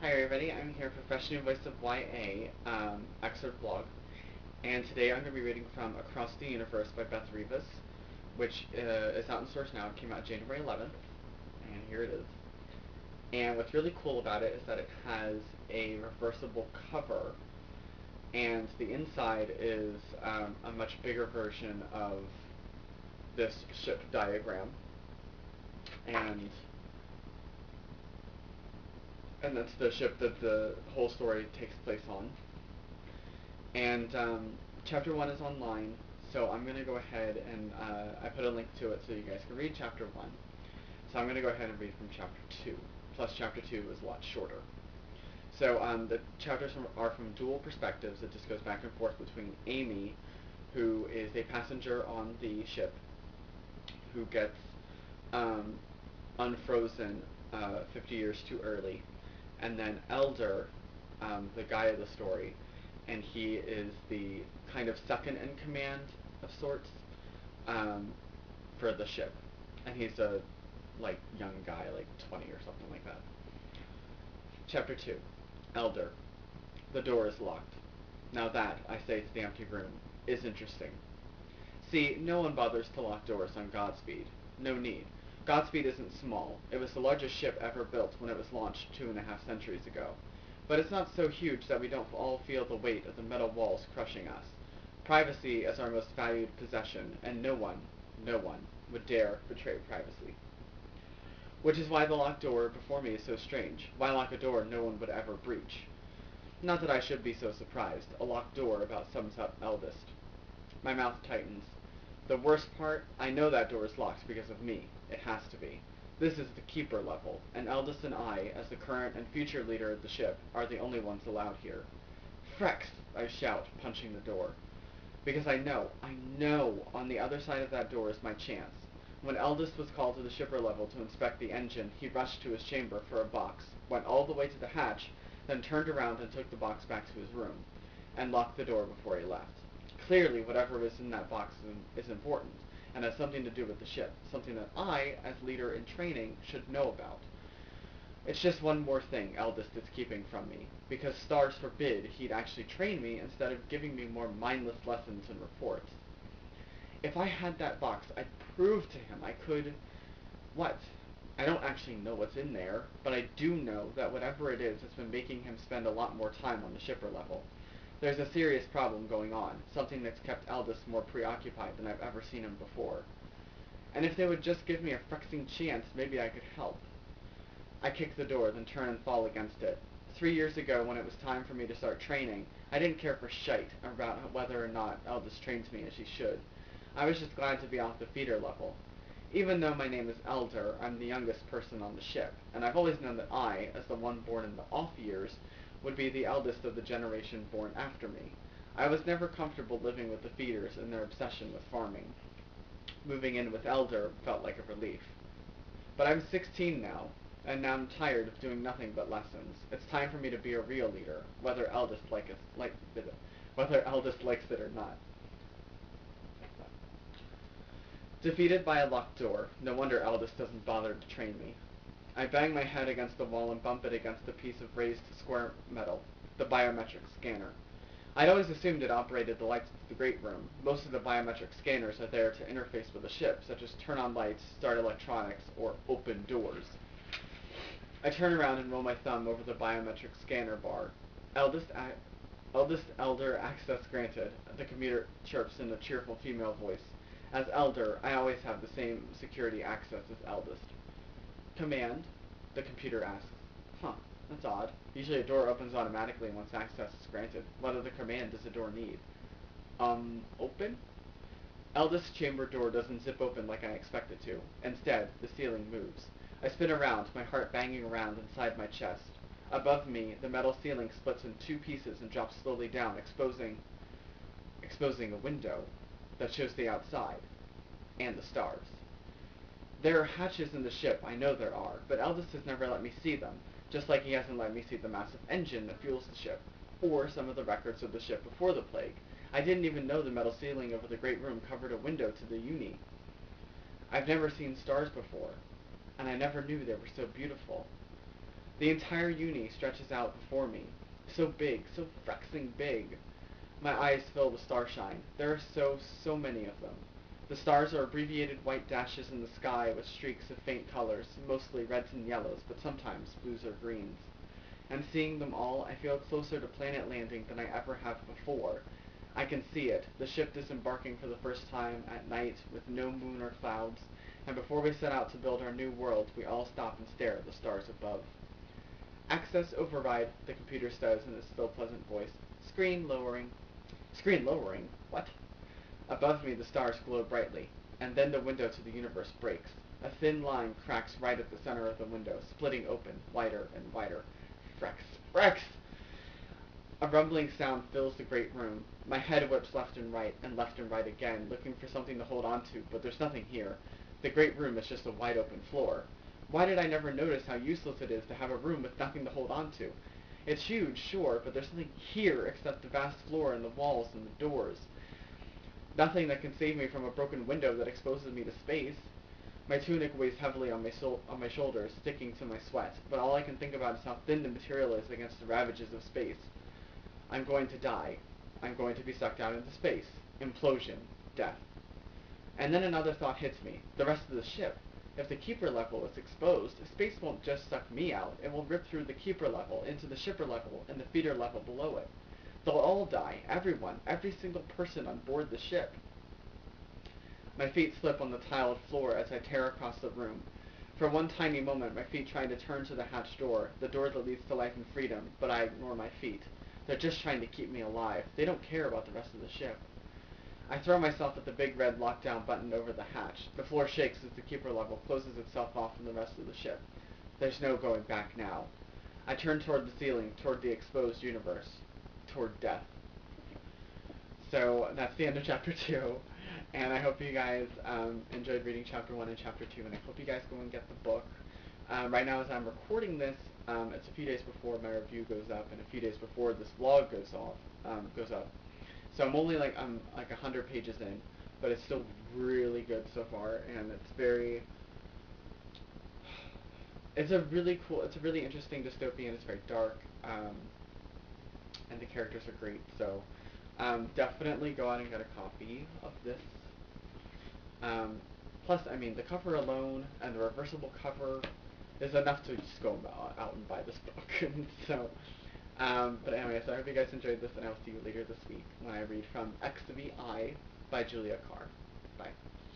Hi everybody, I'm here for Fresh New Voice of YA, Excerpt blog, and today I'm going to be reading from Across the Universe by Beth Revis, which is out in stores now. It came out January 11th, and here it is. And what's really cool about it is that it has a reversible cover, and the inside is a much bigger version of this ship diagram, and that's the ship that the whole story takes place on. And chapter 1 is online, so I'm going to go ahead and I put a link to it so you guys can read chapter 1. So I'm going to go ahead and read from chapter 2, plus chapter 2 is a lot shorter. So the chapters are from dual perspectives. It just goes back and forth between Amy, who is a passenger on the ship, who gets unfrozen 50 years too early, and then Elder, the guy of the story, and he is the kind of second in command of sorts for the ship, and he's a young guy, like 20 or something like that. Chapter 2, Elder. The door is locked. Now that, I say to the empty room, is interesting. See, no one bothers to lock doors on Godspeed. No need. Godspeed isn't small. It was the largest ship ever built when it was launched 2.5 centuries ago. But it's not so huge that we don't all feel the weight of the metal walls crushing us. Privacy is our most valued possession, and no one would dare betray privacy. Which is why the locked door before me is so strange. Why lock a door no one would ever breach? Not that I should be so surprised. A locked door about sums up Eldest. My mouth tightens. The worst part, I know that door is locked because of me. It has to be. This is the keeper level, and Eldest and I, as the current and future leader of the ship, are the only ones allowed here. Frex! I shout, punching the door. Because I know, on the other side of that door is my chance. When Eldest was called to the shipper level to inspect the engine, he rushed to his chamber for a box, went all the way to the hatch, then turned around and took the box back to his room, and locked the door before he left. Clearly, whatever is in that box is important, and has something to do with the ship, something that I, as leader in training, should know about. It's just one more thing Eldest is keeping from me, because stars forbid he'd actually train me instead of giving me more mindless lessons and reports. If I had that box, I'd prove to him I could... What? I don't actually know what's in there, but I do know that whatever it is, it's been making him spend a lot more time on the shipper level. There's a serious problem going on, something that's kept Eldest more preoccupied than I've ever seen him before. And if they would just give me a frexing chance, maybe I could help. I kick the door, then turn and fall against it. 3 years ago, when it was time for me to start training, I didn't care for shite about whether or not Eldest trained me as he should. I was just glad to be off the feeder level. Even though my name is Elder, I'm the youngest person on the ship, and I've always known that I, as the one born in the off years, would be the eldest of the generation born after me. I was never comfortable living with the feeders and their obsession with farming. Moving in with Elder felt like a relief. But I'm 16 now, and now I'm tired of doing nothing but lessons. It's time for me to be a real leader, whether Eldest likes it or not. Defeated by a locked door, no wonder Eldest doesn't bother to train me. I bang my head against the wall and bump it against a piece of raised square metal, the biometric scanner. I'd always assumed it operated the lights of the great room. Most of the biometric scanners are there to interface with the ship, such as turn on lights, start electronics, or open doors. I turn around and roll my thumb over the biometric scanner bar. Eldest Elder access granted, the computer chirps in a cheerful female voice. As Elder, I always have the same security access as Eldest. Command? The computer asks. Huh, that's odd. Usually a door opens automatically once access is granted. What other command does a door need? Open? Eldest's chamber door doesn't zip open like I expect it to. Instead, the ceiling moves. I spin around, my heart banging around inside my chest. Above me, the metal ceiling splits in 2 pieces and drops slowly down, exposing a window that shows the outside and the stars. There are hatches in the ship, I know there are, but Eldest has never let me see them, just like he hasn't let me see the massive engine that fuels the ship, or some of the records of the ship before the plague. I didn't even know the metal ceiling over the great room covered a window to the uni. I've never seen stars before, and I never knew they were so beautiful. The entire uni stretches out before me. So big, so frexing big. My eyes fill with starshine. There are so many of them. The stars are abbreviated white dashes in the sky with streaks of faint colors, mostly reds and yellows, but sometimes blues or greens. And seeing them all, I feel closer to planet landing than I ever have before. I can see it, the ship disembarking for the first time at night with no moon or clouds, and before we set out to build our new world, we all stop and stare at the stars above. Access override, the computer says in its still pleasant voice. Screen lowering. Screen lowering? What? Above me the stars glow brightly, and then the window to the universe breaks. A thin line cracks right at the center of the window, splitting open, wider and wider. Frex! Frex! A rumbling sound fills the great room. My head whips left and left and right again, looking for something to hold on to, but there's nothing here. The great room is just a wide open floor. Why did I never notice how useless it is to have a room with nothing to hold on to? It's huge, sure, but there's nothing here except the vast floor and the walls and the doors. Nothing that can save me from a broken window that exposes me to space. My tunic weighs heavily on my shoulders, sticking to my sweat, but all I can think about is how thin the material is against the ravages of space. I'm going to die. I'm going to be sucked out into space. Implosion. Death. And then another thought hits me. The rest of the ship. If the keeper level is exposed, space won't just suck me out. It will rip through the keeper level, into the shipper level, and the feeder level below it. They'll all die. Everyone. Every single person on board the ship. My feet slip on the tiled floor as I tear across the room. For one tiny moment, my feet try to turn to the hatch door, the door that leads to life and freedom, but I ignore my feet. They're just trying to keep me alive. They don't care about the rest of the ship. I throw myself at the big red lockdown button over the hatch. The floor shakes as the keeper level closes itself off from the rest of the ship. There's no going back now. I turn toward the ceiling, toward the exposed universe, toward death. So that's the end of chapter 2, and I hope you guys enjoyed reading chapter 1 and chapter 2, and I hope you guys go and get the book. Right now as I'm recording this, it's a few days before my review goes up, and a few days before this vlog goes up. So I'm only like 100 pages in, but it's still really good so far, and it's a really interesting dystopian. It's very dark, and the characters are great. So definitely go out and get a copy of this. Plus, I mean, the cover alone and the reversible cover is enough to just go out and buy this book. So, but anyways, I hope you guys enjoyed this, and I'll see you later this week when I read from XVI by Julia Carr. Bye.